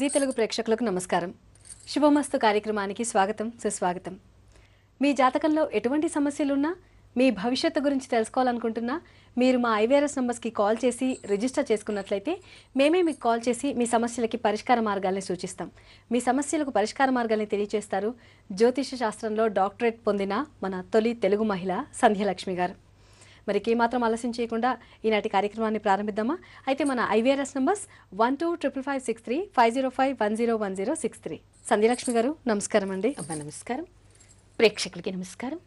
G Telugu ప్రేక్షకులకు నమస్కారం. శుభమస్తు కార్యక్రమానికి స్వాగతం, సుస్వాగతం. మీ జాతకంలో ఎటువంటి సమస్యలున్నా, మీ భవిష్యత్తు గురించి తెలుసుకోవాలనుకుంటున్నా మీరు మా ఐవీఆర్ఎస్ నంబర్స్కి కాల్ చేసి రిజిస్టర్ చేసుకున్నట్లయితే మేమే మీకు కాల్ చేసి మీ సమస్యలకి పరిష్కార మార్గాల్ని సూచిస్తాం. మీ సమస్యలకు పరిష్కార మార్గాల్ని తెలియజేస్తారు జ్యోతిష శాస్త్రంలో డాక్టరేట్ పొందిన మన తొలి తెలుగు మహిళ సంధ్యలక్ష్మి గారు. మరి ఏమాత్రం ఆలస్యం చేయకుండా ఈనాటి కార్యక్రమాన్ని ప్రారంభిద్దామా? అయితే మన ఐవీఆర్ఎస్ నంబర్స్ 125553 505101063. సంధ్యలక్ష్మి గారు నమస్కారం అండి. నమస్కారం, ప్రేక్షకులకి నమస్కారం.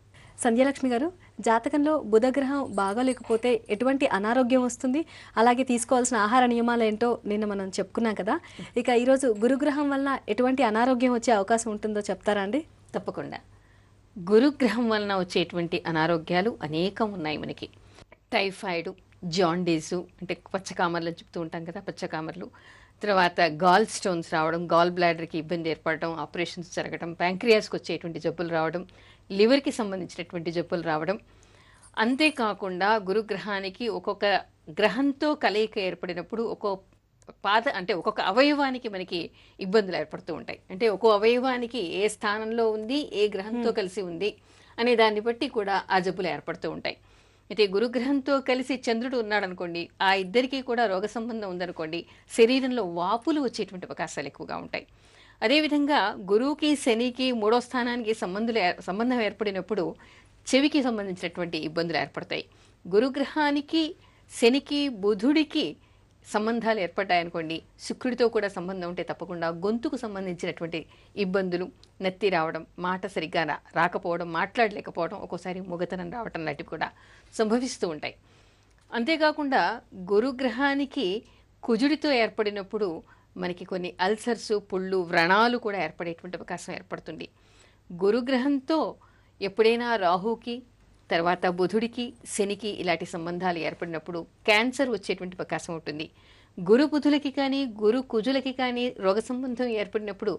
సంధ్యలక్ష్మి గారు, జాతకంలో బుధగ్రహం బాగా లేకపోతే ఎటువంటి అనారోగ్యం వస్తుంది, అలాగే తీసుకోవాల్సిన ఆహార నియమాలు ఏంటో నిన్న మనం చెప్పుకున్నాం కదా. ఇక ఈరోజు గురుగ్రహం వల్ల ఎటువంటి అనారోగ్యం వచ్చే అవకాశం ఉంటుందో చెప్తారా అండి? తప్పకుండా. గురుగ్రహం వలన వచ్చేటువంటి అనారోగ్యాలు అనేకం ఉన్నాయి మనకి. టైఫాయిడ్, జాండీసు అంటే పచ్చకామర్లు చెప్తూ ఉంటాం కదా, పచ్చకామర్లు. తర్వాత గాల్ స్టోన్స్ రావడం, గాల్ బ్లాడర్కి ఇబ్బంది ఏర్పడడం, ఆపరేషన్స్ జరగడం, ప్యాంక్రియాస్కి వచ్చేటువంటి జబ్బులు రావడం, లివర్కి సంబంధించినటువంటి జబ్బులు రావడం. అంతేకాకుండా గురుగ్రహానికి ఒక్కొక్క గ్రహంతో కలయిక ఏర్పడినప్పుడు ఒక్కొక్క అవయవానికి మనకి ఇబ్బందులు ఏర్పడుతూ ఉంటాయి. అంటే ఒక్కో అవయవానికి ఏ స్థానంలో ఉంది, ఏ గ్రహంతో కలిసి ఉంది అనే దాన్ని బట్టి కూడా ఆ జబ్బులు ఏర్పడుతూ ఉంటాయి. అయితే గురుగ్రహంతో కలిసి చంద్రుడు ఉన్నాడు అనుకోండి, ఆ ఇద్దరికీ కూడా రోగ సంబంధం ఉందనుకోండి, శరీరంలో వాపులు వచ్చేటువంటి అవకాశాలు ఎక్కువగా ఉంటాయి. అదేవిధంగా గురువుకి శనికి మూడో స్థానానికి సంబంధం ఏర్పడినప్పుడు చెవికి సంబంధించినటువంటి ఇబ్బందులు ఏర్పడతాయి. గురుగ్రహానికి, శనికి, బుధుడికి సంబంధాలు ఏర్పడ్డాయనుకోండి, శుక్రుడితో కూడా సంబంధం ఉంటే తప్పకుండా గొంతుకు సంబంధించినటువంటి ఇబ్బందులు, నత్తి రావడం, మాట సరిగ్గా రాకపోవడం, మాట్లాడలేకపోవడం, ఒక్కోసారి మొగతనం రావటం లాంటివి కూడా సంభవిస్తూ ఉంటాయి. అంతేకాకుండా గురుగ్రహానికి కుజుడితో ఏర్పడినప్పుడు మనకి కొన్ని అల్సర్సు, పుళ్ళు, వ్రణాలు కూడా ఏర్పడేటువంటి అవకాశం ఏర్పడుతుంది. గురుగ్రహంతో ఎప్పుడైనా రాహుకి, తర్వాత బుధుడికి, శనికి ఇలాంటి సంబంధాలు ఏర్పడినప్పుడు క్యాన్సర్ వచ్చేటువంటి అవకాశం ఉంటుంది. గురు బుధులకి కానీ, గురు కుజులకి కానీ రోగ సంబంధం ఏర్పడినప్పుడు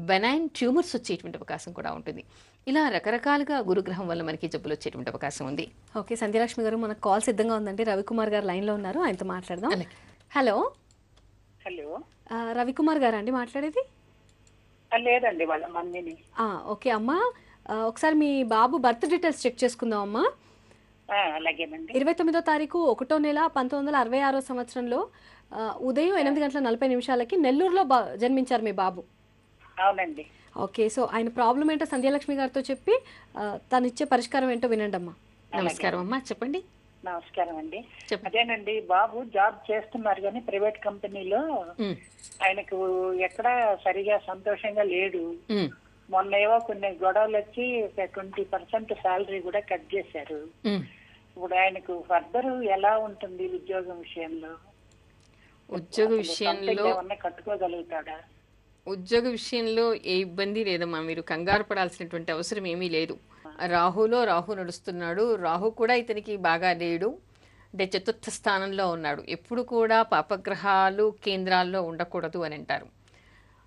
బెనైన్ ట్యూమర్స్ వచ్చేటువంటి అవకాశం కూడా ఉంటుంది. ఇలా రకరకాలుగా గురుగ్రహం వల్ల మనకి జబ్బులు వచ్చేటువంటి అవకాశం ఉంది. ఓకే సంధ్యలక్ష్మి గారు, మనకు కాల్ సిద్ధంగా ఉందండి. రవికుమార్ గారు లైన్లో ఉన్నారు, ఆయనతో మాట్లాడదాం. హలో హలో, రవికుమార్ గారు అండి మాట్లాడేది? లేదండి, వాళ్ళ మమ్మీని. ఓకే అమ్మా, ఒకసారి మీ బాబు బర్త్ డీటెయిల్స్ చెక్ చేసుకుందాం అమ్మా. అలాగేనండి. 29వ తారీఖు 1వ నెల 1966 సంవత్సరంలో ఉదయం 8:40 నెల్లూరులో జన్మించారు మీ బాబు. అవునండి. ఓకే, సో ఆయన ప్రాబ్లం ఏంటో సంధ్యలక్ష్మి గారితో చెప్పి తను ఇచ్చే పరిష్కారం ఏంటో వినండి అమ్మా. నమస్కారం అమ్మా, చెప్పండి. నమస్కారం అండి. అదేనండి, బాబు జాబ్ చేస్తున్నారు కానీ ప్రైవేట్ కంపెనీలో ఆయనకు ఎక్కడా సరిగా సంతోషంగా లేడు. మొన్న ఏవో కొన్ని గొడవలు వచ్చి 20% శాలరీ కూడా కట్ చేశారు. ఇప్పుడు ఆయనకు ఫర్దర్ ఎలా ఉంటుంది ఉద్యోగం విషయంలో? కట్టుకోగలుగుతాడా? ఉద్యోగ విషయంలో ఏ ఇబ్బంది లేదమ్మా, మీరు కంగారు పడాల్సినటువంటి అవసరం ఏమీ లేదు. రాహు నడుస్తున్నాడు. రాహు కూడా ఇతనికి బాగా లేడు, అంటే చతుర్థ స్థానంలో ఉన్నాడు. ఎప్పుడు కూడా పాపగ్రహాలు కేంద్రాల్లో ఉండకూడదు అని అంటారు.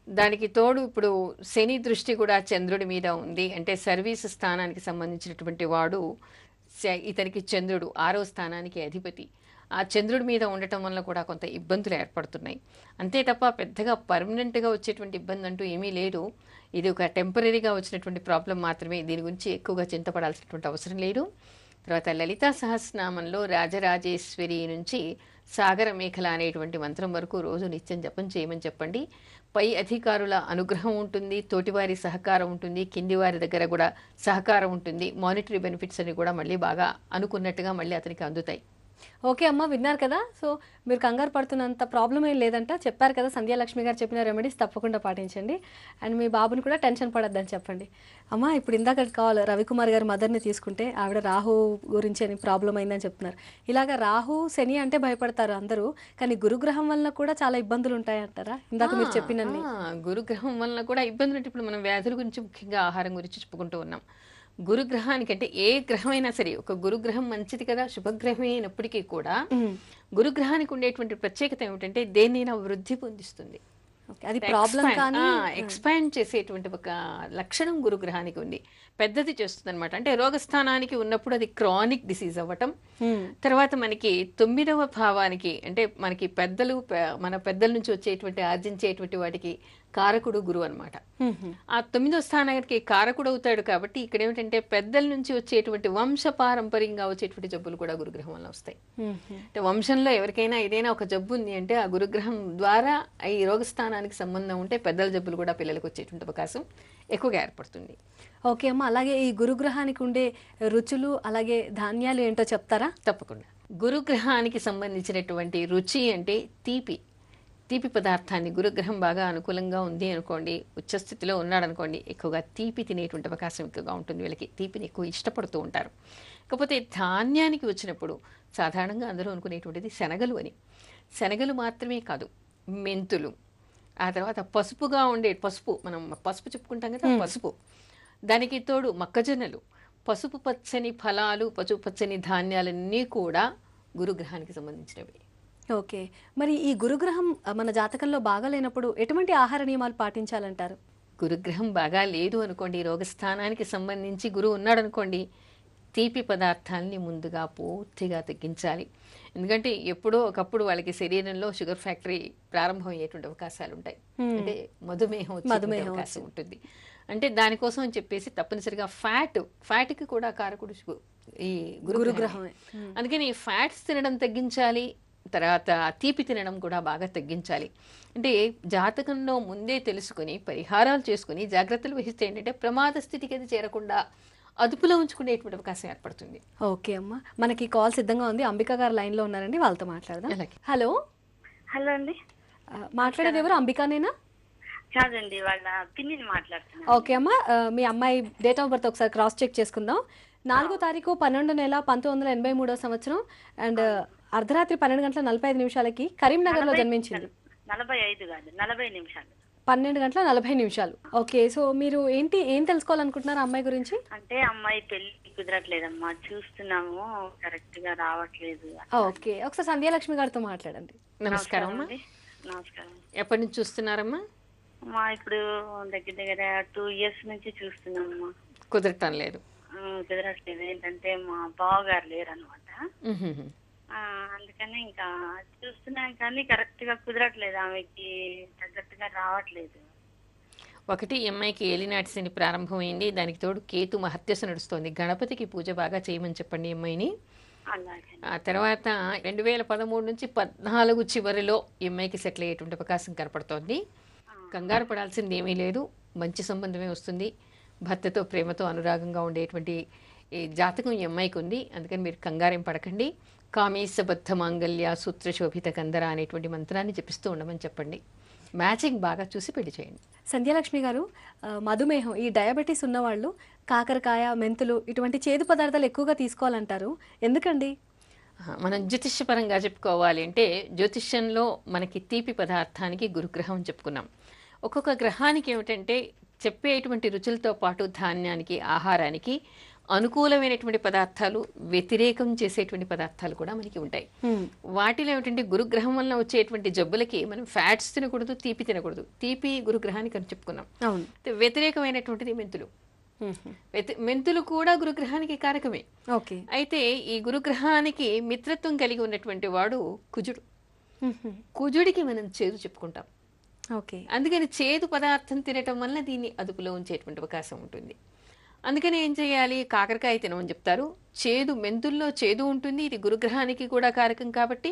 దానికి తోడు ఇప్పుడు శని దృష్టి కూడా చంద్రుడి మీద ఉంది. అంటే సర్వీస్ స్థానానికి సంబంధించినటువంటి వాడు ఇతనికి చంద్రుడు 6వ స్థానానికి అధిపతి. ఆ చంద్రుడి మీద ఉండటం వల్ల కూడా కొంత ఇబ్బందులు ఏర్పడుతున్నాయి. అంతే తప్ప పెద్దగా పర్మనెంట్గా వచ్చేటువంటి ఇబ్బంది అంటూ ఏమీ లేదు. ఇది ఒక టెంపరీగా వచ్చినటువంటి ప్రాబ్లం మాత్రమే. దీని గురించి ఎక్కువగా చింతపడాల్సినటువంటి అవసరం లేదు. తర్వాత లలితా సహస్రనామంలో రాజరాజేశ్వరి నుంచి సాగర మేఖల అనేటువంటి మంత్రం వరకు రోజు నిత్యం జపం చేయమని చెప్పండి. పై అధికారుల అనుగ్రహం ఉంటుంది, తోటివారి సహకారం ఉంటుంది, కింది వారి దగ్గర కూడా సహకారం ఉంటుంది. మానిటరీ బెనిఫిట్స్ అని కూడా మళ్ళీ బాగా అనుకున్నట్టుగా మళ్ళీ అతనికి అందుతాయి. ఓకే అమ్మ, విన్నారు కదా. సో మీరు కంగారు పడుతున్నంత ప్రాబ్లం ఏం లేదంట, చెప్పారు కదా. సంధ్యలక్ష్మి గారు చెప్పిన రెమెడీస్ తప్పకుండా పాటించండి. అండ్ మీ బాబుని కూడా టెన్షన్ పడొద్దని చెప్పండి. అమ్మ, ఇప్పుడు ఇందాక కావాలి రవికుమార్ గారు మదర్ని తీసుకుంటే ఆవిడ రాహు గురించి అని ప్రాబ్లం అయిందని చెప్తున్నారు. ఇలాగ రాహు శని అంటే భయపడతారు అందరూ, కానీ గురుగ్రహం వలన కూడా చాలా ఇబ్బందులు ఉంటాయంటారా? ఇందాక మీరు చెప్పినన్ని గురుగ్రహం వలన కూడా ఇబ్బందులు అంటే ఇప్పుడు మనం వ్యాధుల గురించి, ముఖ్యంగా ఆహారం గురించి చెప్పుకుంటూ ఉన్నాం. గురుగ్రహానికి అంటే ఏ గ్రహమైనా సరే, ఒక గురుగ్రహం మంచిది కదా, శుభగ్రహం అయినప్పటికీ కూడా గురుగ్రహానికి ఉండేటువంటి ప్రత్యేకత ఏమిటంటే దేన్నైనా వృద్ధి పొందిస్తుంది. అది ప్రాబ్లం కానీ ఎక్స్పాండ్ చేసేటువంటి ఒక లక్షణం గురుగ్రహానికి ఉంది. పెద్దది చేస్తుంది అనమాట. అంటే రోగస్థానానికి ఉన్నప్పుడు అది క్రానిక్ డిసీజ్ అవ్వటం, తర్వాత మనకి 9వ భావానికి అంటే మనకి మన పెద్దల నుంచి వచ్చేటువంటి ఆర్జించేటువంటి వాటికి కారకుడు గురువు అనమాట. ఆ 9వ స్థానానికి కారకుడు అవుతాడు కాబట్టి ఇక్కడ ఏమిటంటే పెద్దల నుంచి వచ్చేటువంటి వంశపారంపర్యంగా వచ్చేటువంటి జబ్బులు కూడా గురుగ్రహం వల్ల వస్తాయి. అంటే వంశంలో ఎవరికైనా ఏదైనా ఒక జబ్బు ఉంది అంటే ఆ గురుగ్రహం ద్వారా ఈ రోగస్థానానికి సంబంధం ఉంటే పెద్దల జబ్బులు కూడా పిల్లలకు వచ్చేటువంటి అవకాశం ఎక్కువగా ఏర్పడుతుంది. ఓకే అమ్మ, అలాగే ఈ గురుగ్రహానికి ఉండే రుచులు అలాగే ధాన్యాలు ఏంటో చెప్తారా? తప్పకుండా. గురుగ్రహానికి సంబంధించినటువంటి రుచి అంటే తీపి పదార్థాన్ని, గురుగ్రహం బాగా అనుకూలంగా ఉంది అనుకోండి, ఉచ్చస్థితిలో ఉన్నాడనుకోండి, ఎక్కువగా తీపి తినేటువంటి అవకాశం ఎక్కువగా ఉంటుంది. వీళ్ళకి తీపిని ఎక్కువ ఇష్టపడుతూ ఉంటారు. కాకపోతే ధాన్యానికి వచ్చినప్పుడు సాధారణంగా అందరూ అనుకునేటువంటిది శనగలు అని. శనగలు మాత్రమే కాదు, మెంతులు, ఆ తర్వాత పసుపుగా ఉండే మనం పసుపు చెప్పుకుంటాం కదా, పసుపు, దానికి తోడు మొక్కజొన్నలు, పసుపు పచ్చని ఫలాలు, పసుపు పచ్చని ధాన్యాలన్నీ కూడా గురుగ్రహానికి సంబంధించినవి. ఓకే, మరి ఈ గురుగ్రహం మన జాతకంలో బాగా లేనప్పుడు ఎటువంటి ఆహార నియమాలు పాటించాలంటారు? గురుగ్రహం బాగా లేదు అనుకోండి, రోగస్థానానికి సంబంధించి గురువు ఉన్నాడు అనుకోండి, తీపి పదార్థాలని ముందుగా పూర్తిగా తగ్గించాలి. ఎందుకంటే ఎప్పుడో ఒకప్పుడు వాళ్ళకి శరీరంలో షుగర్ ఫ్యాక్టరీ ప్రారంభం అయ్యేటువంటి అవకాశాలు ఉంటాయి. అంటే మధుమేహం వచ్చే అవకాశం ఉంటుంది. అంటే దానికోసం అని చెప్పేసి తప్పనిసరిగా ఫ్యాట్కి కూడా కారకుడు ఈ గురుగ్రహమే. అందుకని ఫ్యాట్స్ తినడం తగ్గించాలి, తర్వాత తీపి తినడం కూడా బాగా తగ్గించాలి. అంటే జాతకంలో ముందే తెలుసుకుని పరిహారాలు చేసుకుని జాగ్రత్తలు వహిస్తే ఏంటంటే ప్రమాద స్థితికి అది చేరకుండా అదుపులో ఉంచుకునేటువంటి అవకాశం ఏర్పడుతుంది. ఓకే అమ్మ, మనకి కాల్ సిద్ధంగా ఉంది. అంబిక గారు లైన్లో ఉన్నారండి, వాళ్ళతో మాట్లాడదాం. హలో అండి, మాట్లాడేది ఎవరు? అంబికానేనా? కాదండి, వాళ్ళ పిన్నిని మాట్లాడుతున్నా. ఓకే అమ్మ, మీ అమ్మాయి డేట్ ఆఫ్ బర్త్ ఒకసారి క్రాస్ చెక్ చేసుకుందాం. 4వ తారీఖు 12వ నెల 1983వ సంవత్సరం అండ్ అర్ధరాత్రి 12:45 కరీంనగర్ లో జన్మించింది. 45 కాదు, 40 నిమిషాలు. 12:40. ఓకే, సో మీరు ఏం తెలుసుకోవాలనుకుంటున్నారు అమ్మాయి గురించి? అంటే అమ్మాయి పెళ్లి కుదరట్లేదమ్మా, చూస్తున్నాము, కరెక్ట్ గా రావట్లేదు. ఓకే, ఒకసారి సంధ్యాలక్ష్మి గారితో మాట్లాడండి. నమస్కారం అమ్మా. నమస్కారం. ఎప్పటి నుంచి చూస్తున్నారమ్మా? అమ్మా ఇప్పుడు దగ్గర 2 years నుంచి చూస్తున్నామమ్మా. కుదరటం లేదు. కుదరట్లేదు. ఏంటంటే మా బావగారు లేరు అనమాట, అందుకని ఇంకా చూస్తున్నాం కానీ కరెక్ట్ గా కుదరట్లేదు, ఆమెకి తగ్గట్టుగా రావట్లేదు. ఒకటి, అమ్మాయికి ఏలినాటి శని ప్రారంభమైంది, దానికి తోడు కేతు మహత్యస నడుస్తోంది. గణపతికి పూజ బాగా చేయమని చెప్పండి అమ్మాయిని. ఆ తర్వాత 2013 నుంచి 14 చివరిలో అమ్మాయికి సెటిల్ అయ్యేటువంటి అవకాశం కనపడుతోంది. కంగారు పడాల్సింది ఏమీ లేదు, మంచి సంబంధమే వస్తుంది. భర్తతో ప్రేమతో అనురాగంగా ఉండేటువంటి ఈ జాతకం ఈ అమ్మాయికి ఉంది. అందుకని మీరు కంగారేం పడకండి. కామేశబద్ధ మాంగళ్య సూత్ర శోభిత కందర అనేటువంటి మంత్రాన్ని జపిస్తూ ఉండమని చెప్పండి. మ్యాచింగ్ బాగా చూసి పెళ్లి చేయండి. సంధ్యాలక్ష్మి గారు, మధుమేహం, ఈ డయాబెటీస్ ఉన్నవాళ్ళు కాకరకాయ, మెంతులు ఇటువంటి చేదు పదార్థాలు ఎక్కువగా తీసుకోవాలంటారు, ఎందుకండి? మనం జ్యోతిష్యపరంగా చెప్పుకోవాలి అంటే జ్యోతిష్యంలో మనకి తీపి పదార్థానికి గురుగ్రహం చెప్పుకున్నాం. ఒక్కొక్క గ్రహానికి ఏమిటంటే చెప్పేటువంటి రుచులతో పాటు ధాన్యానికి, ఆహారానికి అనుకూలమైనటువంటి పదార్థాలు, వ్యతిరేకం చేసేటువంటి పదార్థాలు కూడా మనకి ఉంటాయి. వాటిలో ఏమిటంటే గురుగ్రహం వల్ల వచ్చేటువంటి జబ్బులకి మనం ఫ్యాట్స్ తినకూడదు, తీపి తినకూడదు. తీపి గురుగ్రహానికి అని చెప్పుకున్నాం. వ్యతిరేకమైనటువంటిది మెంతులు. మెంతులు కూడా గురుగ్రహానికి కారకమే. అయితే ఈ గురుగ్రహానికి మిత్రత్వం కలిగి ఉన్నటువంటి వాడు కుజుడు. కుజుడికి మనం చేదు చెప్పుకుంటాం. అందుకని చేదు పదార్థం తినటం వల్ల దీన్ని అదుపులో ఉంచేటువంటి అవకాశం ఉంటుంది. అందుకని ఏం చేయాలి? కాకరకాయ తినమని చెప్తారు. చేదు, మెంతుల్లో చేదు ఉంటుంది, ఇది గురుగ్రహానికి కూడా కారకం కాబట్టి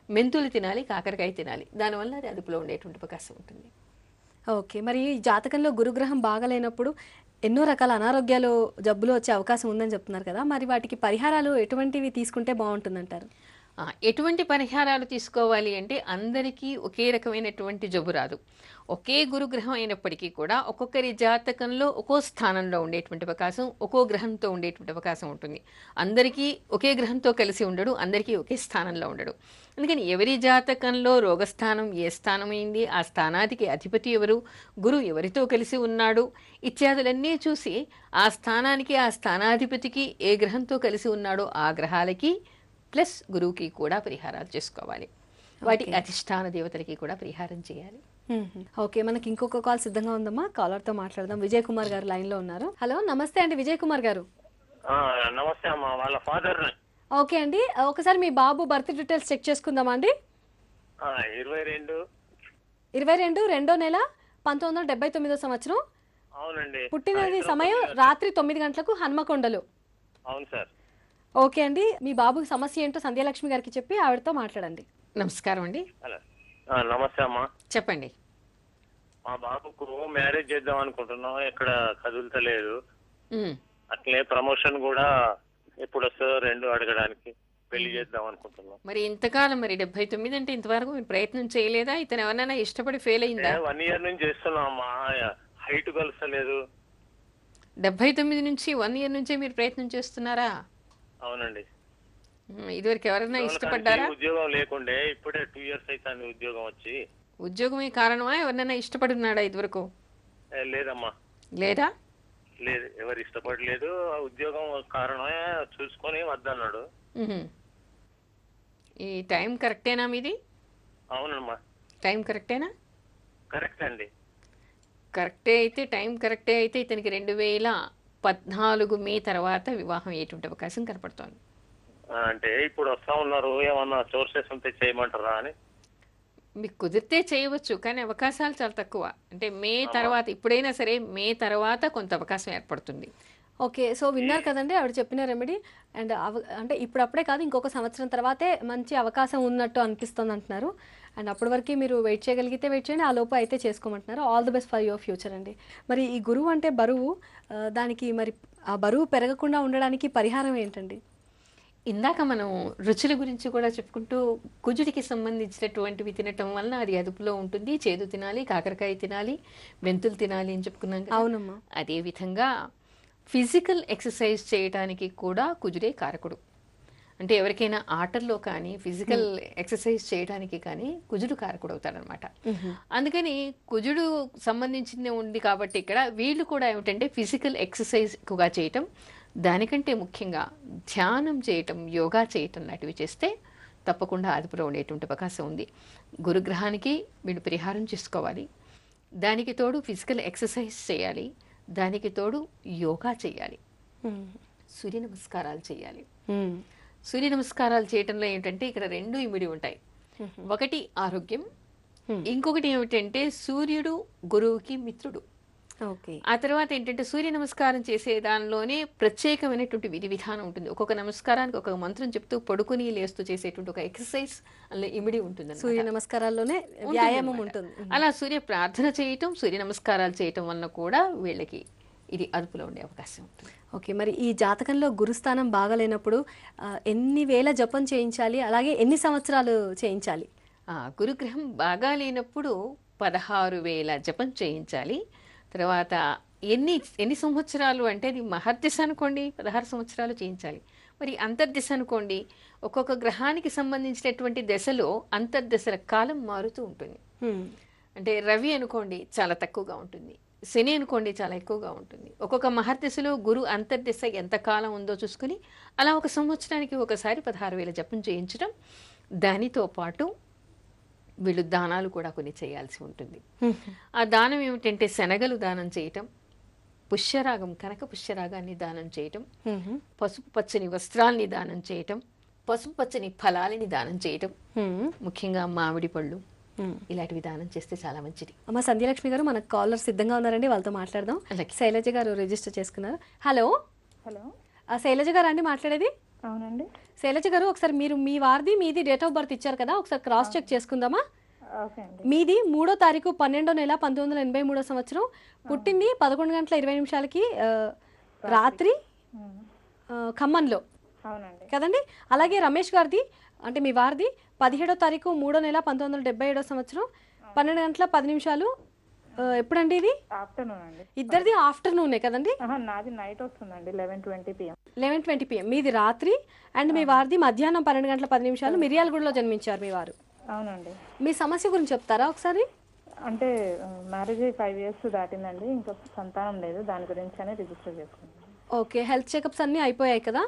మెంతులు తినాలి, కాకరకాయ తినాలి. దానివల్ల అది అదుపులో ఉండేటువంటి అవకాశం ఉంటుంది. ఓకే, మరి జాతకంలో గురుగ్రహం బాగలేనప్పుడు ఎన్నో రకాల అనారోగ్యాలు, జబ్బులు వచ్చే అవకాశం ఉందని చెప్తున్నారు కదా, మరి వాటికి పరిహారాలు ఎటువంటివి తీసుకుంటే బాగుంటుందంటారు? ఎటువంటి పరిహారాలు తీసుకోవాలి అంటే అందరికీ ఒకే రకమైనటువంటి జబ్బు రాదు. ఒకే గురుగ్రహం అయినప్పటికీ కూడా ఒక్కొక్కరి జాతకంలో ఒక్కో స్థానంలో ఉండేటువంటి అవకాశం, ఒక్కో గ్రహంతో ఉండేటువంటి అవకాశం ఉంటుంది. అందరికీ ఒకే గ్రహంతో కలిసి ఉండడు, అందరికీ ఒకే స్థానంలో ఉండడు. అందుకని ఎవరి జాతకంలో రోగస్థానం ఏ స్థానమైంది, ఆ స్థానానికి అధిపతి ఎవరు, గురువు ఎవరితో కలిసి ఉన్నాడు ఇత్యాదులన్నీ చూసి ఆ స్థానానికి, ఆ స్థానాధిపతికి ఏ గ్రహంతో కలిసి ఉన్నాడో ఆ గ్రహాలకి ప్లస్ గురువుకి కూడా పరిహారాలు చేసుకోవాలి. వాటి అధిష్టాన దేవతలకి కూడా పరిహారం చేయాలి. ఓకే, మనకి ఇంకొక కాల్ సిద్ధంగా ఉందమ్మా, కాలర్తో మాట్లాడదాం. విజయ్ కుమార్ గారు లైన్లో ఉన్నారు. హలో, నమస్తే అండి విజయ్ కుమార్ గారు. నమస్తే అమ్మా, వాళ్ళ ఫాదర్. ఓకే అండి, ఒకసారి మీ బాబు బర్త్ డీటెయిల్స్ చెక్ చేసుకుందామా అండి? 22 22 రెండో నెల 1979 సంవత్సరం, అవునండి. పుట్టినది సాయంత్రం సమయం 9 గంటలకు. రాత్రి 9 గంటలకు హన్మకొండలో. అవును సార్. ఓకే అండి, మీ బాబు సమస్య ఏంటో సంధ్యాలక్ష్మి గారికి చెప్పి ఆవిడతో మాట్లాడండి. నమస్కారం అండి, హలో. నమస్తే అమ్మా. చెప్పండి. మా బాబుకు మ్యారేజ్ చేద్దాం అనుకుంటున్నాం, ఇక్కడ కదులుతలేదు. ఉమ్, అట్లే ప్రమోషన్ కూడా ఎప్పుడు వస్తుందో రెండు అడగడానికి పెళ్లి చేద్దాం అనుకుంటున్నాం. మరి ఇంతకాలం మరి 79 అంటే ఇంతవరకు మీరు ప్రయత్నం చేయలేదా? ఇతను ఎవరైనా ఇష్టపడి ఫెయిల్ అయిందా? 1 ఇయర్ నుంచి చేస్తున్నాం అమ్మా, హైట్ కలుస్తలేదు. 79 నుంచి 1 ఇయర్ నుంచే మీరు ప్రయత్నం చేస్తున్నారా? అవునండి. ఇదివరకు ఎవరైనా ఇష్టపడ్డారా? ఉద్యోగం లేకుండే, ఇప్పుడే 2 ఇయర్స్ అవుతుంది ఉద్యోగం వచ్చి. ఉద్యోగమే కారణమా? ఎవరినైనా ఇష్టపడున్నాడా ఇదివరకు? లేదమ్మా, లేదా? లేదు, ఎవరు ఇష్టపడలేదు. ఆ ఉద్యోగం కారణమే చూసుకొని వద్దన్నాడు. ఉహుం. ఈ టైం కరెక్టేనా మీది? అవునమ్మా, టైం కరెక్టేనా? కరెక్ట్ అండి. కరెక్టే అయితే, టైం కరెక్టే అయితే ఇతనికి 2014 మే తర్వాత వివాహం అయ్యేటువంటి అవకాశం కనపడుతోంది. అంటే ఇప్పుడు వస్తా ఉన్నారు, ఏమన్నా సోర్సెస్ ఉంటే చేయమంటారా అని. మీకు కుదిరితే చేయవచ్చు, కానీ అవకాశాలు చాలా తక్కువ. అంటే మే తర్వాత, ఇప్పుడైనా సరే మే తర్వాత కొంత అవకాశం ఏర్పడుతుంది. ఓకే, సో విన్నారు కదండి ఆవిడ చెప్పిన రెమెడీ. అండ్ అంటే ఇప్పుడప్పుడే కాదు, ఇంకొక సంవత్సరం తర్వాతే మంచి అవకాశం ఉన్నట్టు అనిపిస్తుంది అంటున్నారు. అండ్ అప్పటి వరకు మీరు వెయిట్ చేయగలిగితే వెయిట్ చేయండి, ఆ లోపు అయితే చేసుకోమంటున్నారు. All the best for your future అండి. మరి ఈ గురువు అంటే బరువు, దానికి మరి ఆ బరువు పెరగకుండా ఉండడానికి పరిహారం ఏంటండి? ఇందాక మనం రుచుల గురించి కూడా చెప్పుకుంటూ, కుజుడికి సంబంధించినటువంటివి తినటం వలన అది అదుపులో ఉంటుంది. చేదు తినాలి, కాకరకాయ తినాలి, మెంతులు తినాలి అని చెప్పుకున్నాం కదా. అవునమ్మా. అదేవిధంగా ఫిజికల్ ఎక్సర్సైజ్ చేయడానికి కూడా కుజుడే కారకుడు. అంటే ఎవరికైనా ఆటల్లో కానీ ఫిజికల్ ఎక్సర్సైజ్ చేయడానికి కానీ కుజుడు కారకుడు అవుతాడనమాట. అందుకని కుజుడు సంబంధించింది ఉంది కాబట్టి ఇక్కడ వీళ్ళు కూడా ఏమిటంటే ఫిజికల్ ఎక్సర్సైజ్ ఎక్కువగా చేయటం, దానికంటే ముఖ్యంగా ధ్యానం చేయటం, యోగా చేయటం లాంటివి చేస్తే తప్పకుండా అదుపులో ఉండేటువంటి అవకాశం ఉంది. గురుగ్రహానికి వీళ్ళు పరిహారం చేసుకోవాలి, దానికి తోడు ఫిజికల్ ఎక్సర్సైజ్ చేయాలి, దానికి తోడు యోగా చేయాలి, సూర్య నమస్కారాలు చేయాలి. సూర్య నమస్కారాలు చేయటంలో ఏంటంటే ఇక్కడ 2 ఇమిడి ఉంటాయి. ఒకటి ఆరోగ్యం, ఇంకొకటి ఏమిటంటే సూర్యుడు గురువుకి మిత్రుడు. ఓకే. ఆ తర్వాత ఏంటంటే సూర్య నమస్కారం చేసే దానిలోనే ప్రత్యేకమైనటువంటి విధి విధానం ఉంటుంది. ఒక్కొక్క నమస్కారానికి ఒక మంత్రం చెప్తూ పడుకుని లేస్తూ చేసేటువంటి ఒక ఎక్సర్సైజ్ అందులో ఇమిడి ఉంటుంది. సూర్య నమస్కారాల్లోనే వ్యాయామం ఉంటుంది. అలా సూర్య ప్రార్థన చేయటం, సూర్య నమస్కారాలు చేయటం వలన కూడా వీళ్ళకి ఇది అదుపులో ఉండే అవకాశం ఉంటుంది. ఓకే, మరి ఈ జాతకంలో గురుస్థానం బాగాలేనప్పుడు ఎన్ని వేల జపం చేయించాలి, అలాగే ఎన్ని సంవత్సరాలు చేయించాలి? గురుగ్రహం బాగా లేనప్పుడు 16,000 జపం చేయించాలి. తర్వాత ఎన్ని సంవత్సరాలు అంటే అది మహర్దశ అనుకోండి 16 సంవత్సరాలు చేయించాలి. మరి అంతర్దశ అనుకోండి, ఒక్కొక్క గ్రహానికి సంబంధించినటువంటి దశలో అంతర్దశల కాలం మారుతూ ఉంటుంది. అంటే రవి అనుకోండి చాలా తక్కువగా ఉంటుంది, శని అనుకోండి చాలా ఎక్కువగా ఉంటుంది. ఒక్కొక్క మహర్దశలో గురు అంతర్దశ ఎంత కాలం ఉందో చూసుకుని అలా ఒక సంవత్సరానికి ఒకసారి 16,000 జపం చేయించడం, దానితో పాటు వీళ్ళు దానాలు కూడా కొన్ని చేయాల్సి ఉంటుంది. ఆ దానం ఏమిటంటే శనగలు దానం చేయటం, పుష్యరాగం కనక పుష్యరాగాన్ని దానం చేయటం, పసుపు పచ్చని వస్త్రాల్ని దానం చేయటం, పసుపు పచ్చని ఫలాలని దానం చేయటం, ముఖ్యంగా మామిడి పళ్ళు ఇలాంటివి దానం చేస్తే చాలా మంచిది. అమ్మ సంధ్యలక్ష్మి గారు, మనకు కాలర్ సిద్ధంగా ఉన్నారండి, వాళ్ళతో మాట్లాడదాం. శైలజ గారు రిజిస్టర్ చేసుకున్నారు. హలో. హలో, శైలజ గారు అండి మాట్లాడేది? అవునండి. శైలజ గారు, ఒకసారి మీరు మీ వారిది మీది డేట్ ఆఫ్ బర్త్ ఇచ్చారు కదా, ఒకసారి క్రాస్ చెక్ చేసుకుందామా? ఓకే అండి. మీది 3వ తారీఖు 12వ నెల 1983 సంవత్సరం, పుట్టింది 11 గంటల 20 నిమిషాలకి రాత్రి ఖమ్మంలో అవునండి. కదండి. అలాగే రమేష్ గారిది అంటే మీ వారిది 17వ తారీఖు 3వ నెల 1977 సంవత్సరం 12 గంటల 10 నిమిషాలు. ఎప్పుడండి ఇది? ఆఫ్టర్నూన్ అండి. ఇద్దరిది ఆఫ్టర్నూనే కదండి. నాది నైట్ వస్తుందండి, 11:20 PM. 11:20 PM మీది రాత్రి, అండ్ మీ వారిది మధ్యాహ్నం 12 గంటల 10 నిమిషాలు. మిర్యాలగూడలో జన్మించారు మీ వారు. అవునండి. మీ సమస్య గురించి చెప్తారా ఒకసారి? అంటే మ్యారేజ్ 5 years దాటిందండి, ఇంకా సంతానం లేదు, దాని గురించి అని రిజిస్టర్ చేసుకున్నాను. ఓకే, హెల్త్ చెకప్స్ అన్నీ అయిపోయాయి కదా.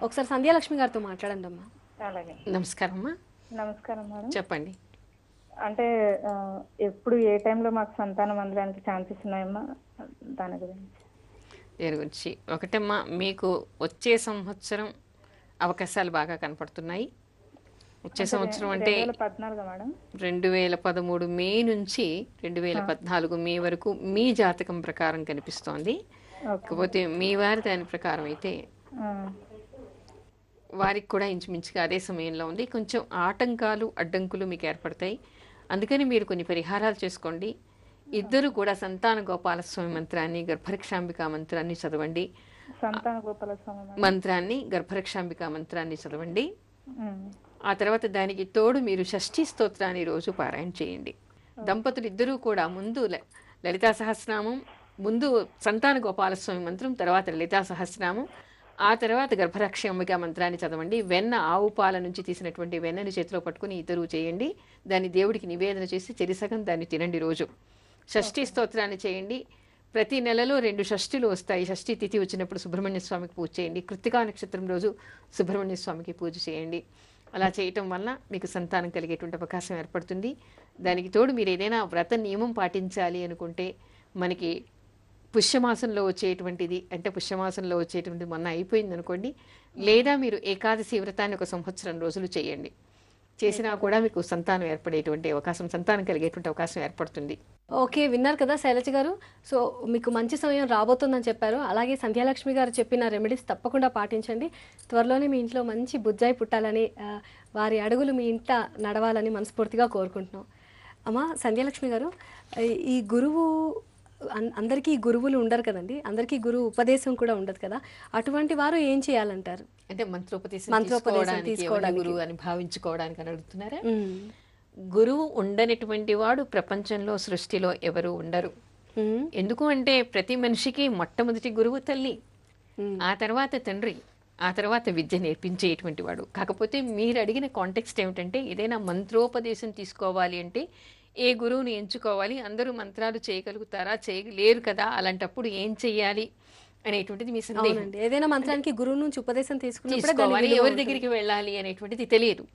ఒకసారి సంధ్యాలక్ష్మి గారితో మాట్లాడండి అమ్మా. అలాగే. నమస్కారం అమ్మా. నమస్కారం మేడం. చెప్పండి. అంటే ఎప్పుడు ఏ టైంలో మాకు సంతానం అందడానికి ఛాన్సెస్ ఉన్నాయమ్మా, దాని గురించి? ఒకటమ్మా, మీకు వచ్చే సంవత్సరం అవకాశాలు బాగా కనపడుతున్నాయి. వచ్చే సంవత్సరం అంటే 2014 మేడం. 2013 మే నుంచి 2014 మే వరకు మీ జాతకం ప్రకారం కనిపిస్తోంది. కాకపోతే మీ వారి దాని ప్రకారం అయితే వారికి కూడా ఇంచుమించుగా అదే సమయంలో ఉంది. కొంచెం ఆటంకాలు అడ్డంకులు మీకు ఏర్పడతాయి. అందుకని మీరు కొన్ని పరిహారాలు చేసుకోండి. ఇద్దరు కూడా సంతాన గోపాలస్వామి మంత్రాన్ని, గర్భరక్షాంబికా మంత్రాన్ని చదవండి. సంతాన గోపాలస్వామి మంత్రాన్ని, గర్భరక్షాంబికా మంత్రాన్ని చదవండి. ఆ తర్వాత దానికి తోడు మీరు షష్ఠీ స్తోత్రాన్ని రోజు పారాయణ చేయండి. దంపతులు ఇద్దరూ కూడా ముందు లలితా సహస్రనామం, ముందు సంతాన గోపాలస్వామి మంత్రం, తర్వాత లలితా సహస్రనామం, ఆ తర్వాత గర్భరక్షాంబికా మంత్రాన్ని చదవండి. వెన్న, ఆవు పాల నుంచి తీసినటువంటి వెన్నని చేతిలో పట్టుకుని ఇద్దరు చేయండి. దాన్ని దేవుడికి నివేదన చేసి చెరిసగం దాన్ని తినండి. రోజు షష్ఠీ స్తోత్రాన్ని చేయండి. ప్రతి నెలలో 2 షష్ఠులు వస్తాయి. షష్ఠీ తిథి వచ్చినప్పుడు సుబ్రహ్మణ్య స్వామికి పూజ చేయండి. కృత్తికా నక్షత్రం రోజు సుబ్రహ్మణ్య స్వామికి పూజ చేయండి. అలా చేయటం వల్ల మీకు సంతానం కలిగేటువంటి అవకాశం ఏర్పడుతుంది. దానికి తోడు మీరు ఏదైనా వ్రత నియమం పాటించాలి అనుకుంటే మనకి పుష్యమాసంలో వచ్చేటువంటిది, అంటే పుష్యమాసంలో వచ్చేటువంటిది మొన్న అయిపోయింది అనుకోండి, లేదా మీరు ఏకాదశి వ్రతాన్ని 1 సంవత్సరం రోజులు చేయండి. చేసినా కూడా మీకు సంతానం ఏర్పడేటువంటి అవకాశం, సంతానం కలిగేటువంటి అవకాశం ఏర్పడుతుంది. ఓకే, విన్నారు కదా శైలజ గారు. సో మీకు మంచి సమయం రాబోతుందని చెప్పారు. అలాగే సంధ్యాలక్ష్మి గారు చెప్పిన రెమెడీస్ తప్పకుండా పాటించండి. త్వరలోనే మీ ఇంట్లో మంచి బుజ్జాయి పుట్టాలని, వారి అడుగులు మీ ఇంట నడవాలని మనస్ఫూర్తిగా కోరుకుంటున్నాం. అమ్మ సంధ్యాలక్ష్మి గారు, ఈ గురువు అందరికీ గురువులు ఉండరు కదండి, అందరికీ గురువు ఉపదేశం కూడా ఉండదు కదా, అటువంటి వారు ఏం చేయాలంటారు? అంటే మంత్రోపదేశం తీసుకోవడానికి గురువు అని భావించుకోవడానికి అని అడుగుతున్నారా? గురువు ఉండనటువంటి వాడు ప్రపంచంలో, సృష్టిలో ఎవరు ఉండరు. ఎందుకు అంటే ప్రతి మనిషికి మొట్టమొదటి గురువు తల్లి, ఆ తర్వాత తండ్రి, ఆ తర్వాత విద్య నేర్పించేటువంటి వాడు. కాకపోతే మీరు అడిగిన కాంటెక్స్ట్ ఏమిటంటే, ఏదైనా మంత్రోపదేశం తీసుకోవాలి అంటే ఏ గురువుని ఎంచుకోవాలి, అందరూ మంత్రాలు చేయగలుగుతారా, చేయలేరు కదా, అలాంటప్పుడు ఏం చెయ్యాలి అనేటువంటిది మీ సందేహం. ఏదైనా మంత్రానికి గురువు నుంచి ఉపదేశం తీసుకోవాలి, ఎవరి దగ్గరికి వెళ్ళాలి అనేటువంటిది తెలియదు.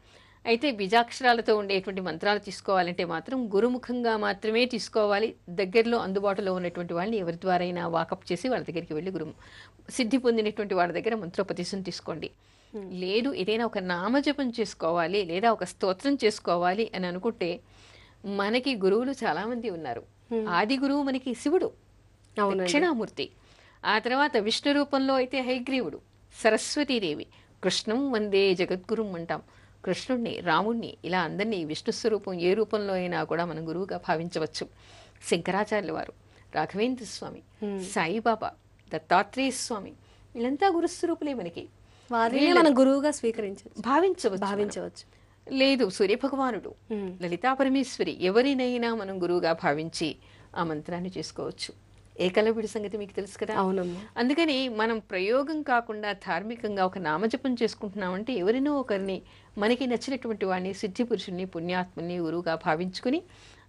అయితే బీజాక్షరాలతో ఉండేటువంటి మంత్రాలు తీసుకోవాలంటే మాత్రం గురుముఖంగా మాత్రమే తీసుకోవాలి. దగ్గరలో అందుబాటులో ఉన్నటువంటి వాళ్ళని ఎవరి ద్వారైనా వాకప్ చేసి వాళ్ళ దగ్గరికి వెళ్ళి సిద్ధి పొందినటువంటి వాళ్ళ దగ్గర మంత్రోపదేశం తీసుకోండి. లేదు ఏదైనా ఒక నామజపం చేసుకోవాలి లేదా ఒక స్తోత్రం చేసుకోవాలి అని అనుకుంటే మనకి గురువులు చాలా మంది ఉన్నారు. ఆది గురువు మనకి శివుడు, దక్షిణామూర్తి. ఆ తర్వాత విష్ణు రూపంలో అయితే హయగ్రీవుడు, సరస్వతీదేవి, కృష్ణం వందే జగద్గురుం అంటాం. కృష్ణుణ్ణి, రాముణ్ణి, ఇలా అందరినీ విష్ణు స్వరూపం ఏ రూపంలో అయినా కూడా మనం గురువుగా భావించవచ్చు. శంకరాచార్యుల వారు, రాఘవేంద్ర స్వామి, సాయిబాబా, దత్తాత్రేయ స్వామి, వీళ్ళంతా గురుస్వరూపులే. మనకి వారిని మనం గురువుగా భావించవచ్చు. లేదు సూర్యభగవానుడు, లలితా పరమేశ్వరి, ఎవరినైనా మనం గురువుగా భావించి ఆ మంత్రాన్ని చేసుకోవచ్చు. ఏకలవ్యుడి సంగతి మీకు తెలుసు కదా. అవునమ్మా. అందుకని మనం ప్రయోగం కాకుండా ధార్మికంగా ఒక నామజపం చేసుకుంటున్నామంటే ఎవరినో ఒకరిని, మనకి నచ్చినటువంటి వాడిని, సిద్ధి పురుషుల్ని, పుణ్యాత్ముల్ని గురువుగా భావించుకుని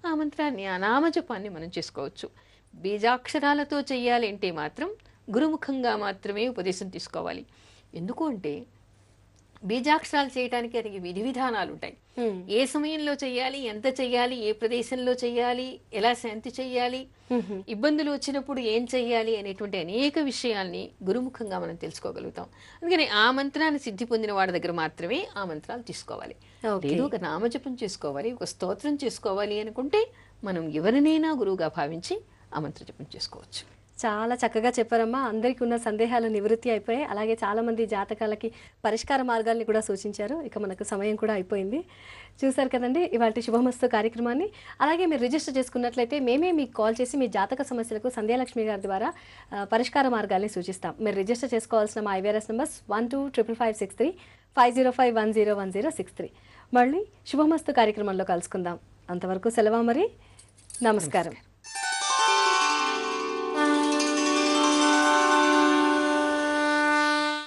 ఆ మంత్రాన్ని, ఆ నామజపాన్ని మనం చేసుకోవచ్చు. బీజాక్షరాలతో చెయ్యాలి అంటే మాత్రం గురుముఖంగా మాత్రమే ఉపదేశం తీసుకోవాలి. ఎందుకు అంటే బీజాక్షరాలు చేయడానికి దానికి విధి విధానాలు ఉంటాయి. ఏ సమయంలో చెయ్యాలి, ఎంత చెయ్యాలి, ఏ ప్రదేశంలో చెయ్యాలి, ఎలా శాంతి చెయ్యాలి, ఇబ్బందులు వచ్చినప్పుడు ఏం చెయ్యాలి అనేటువంటి అనేక విషయాల్ని గురుముఖంగా మనం తెలుసుకోగలుగుతాం. అందుకని ఆ మంత్రాన్ని సిద్ధి పొందిన వాడి దగ్గర మాత్రమే ఆ మంత్రాలు తీసుకోవాలి. లేదు ఒక నామజపం చేసుకోవాలి, ఒక స్తోత్రం చేసుకోవాలి అనుకుంటే మనం ఎవరినైనా గురువుగా భావించి ఆ మంత్రజపం చేసుకోవచ్చు. చాలా చక్కగా చెప్పారమ్మా. అందరికీ ఉన్న సందేహాలు నివృత్తి అయిపోయాయి. అలాగే చాలామంది జాతకాలకి పరిష్కార మార్గాల్ని కూడా సూచించారు. ఇక మనకు సమయం కూడా అయిపోయింది. చూశారు కదండి ఇవాళ శుభమస్తు కార్యక్రమాన్ని. అలాగే మీరు రిజిస్టర్ చేసుకున్నట్లయితే మేమే మీకు కాల్ చేసి మీ జాతక సమస్యలకు సంధ్యాలక్ష్మి గారి ద్వారా పరిష్కార మార్గాల్ని సూచిస్తాం. మీరు రిజిస్టర్ చేసుకోవాల్సిన మా ఐవీఆర్ఎస్ నంబర్స్ 125553 505101063. మళ్ళీ శుభమస్తు కార్యక్రమంలో కలుసుకుందాం. అంతవరకు సెలవు మరి. నమస్కారం.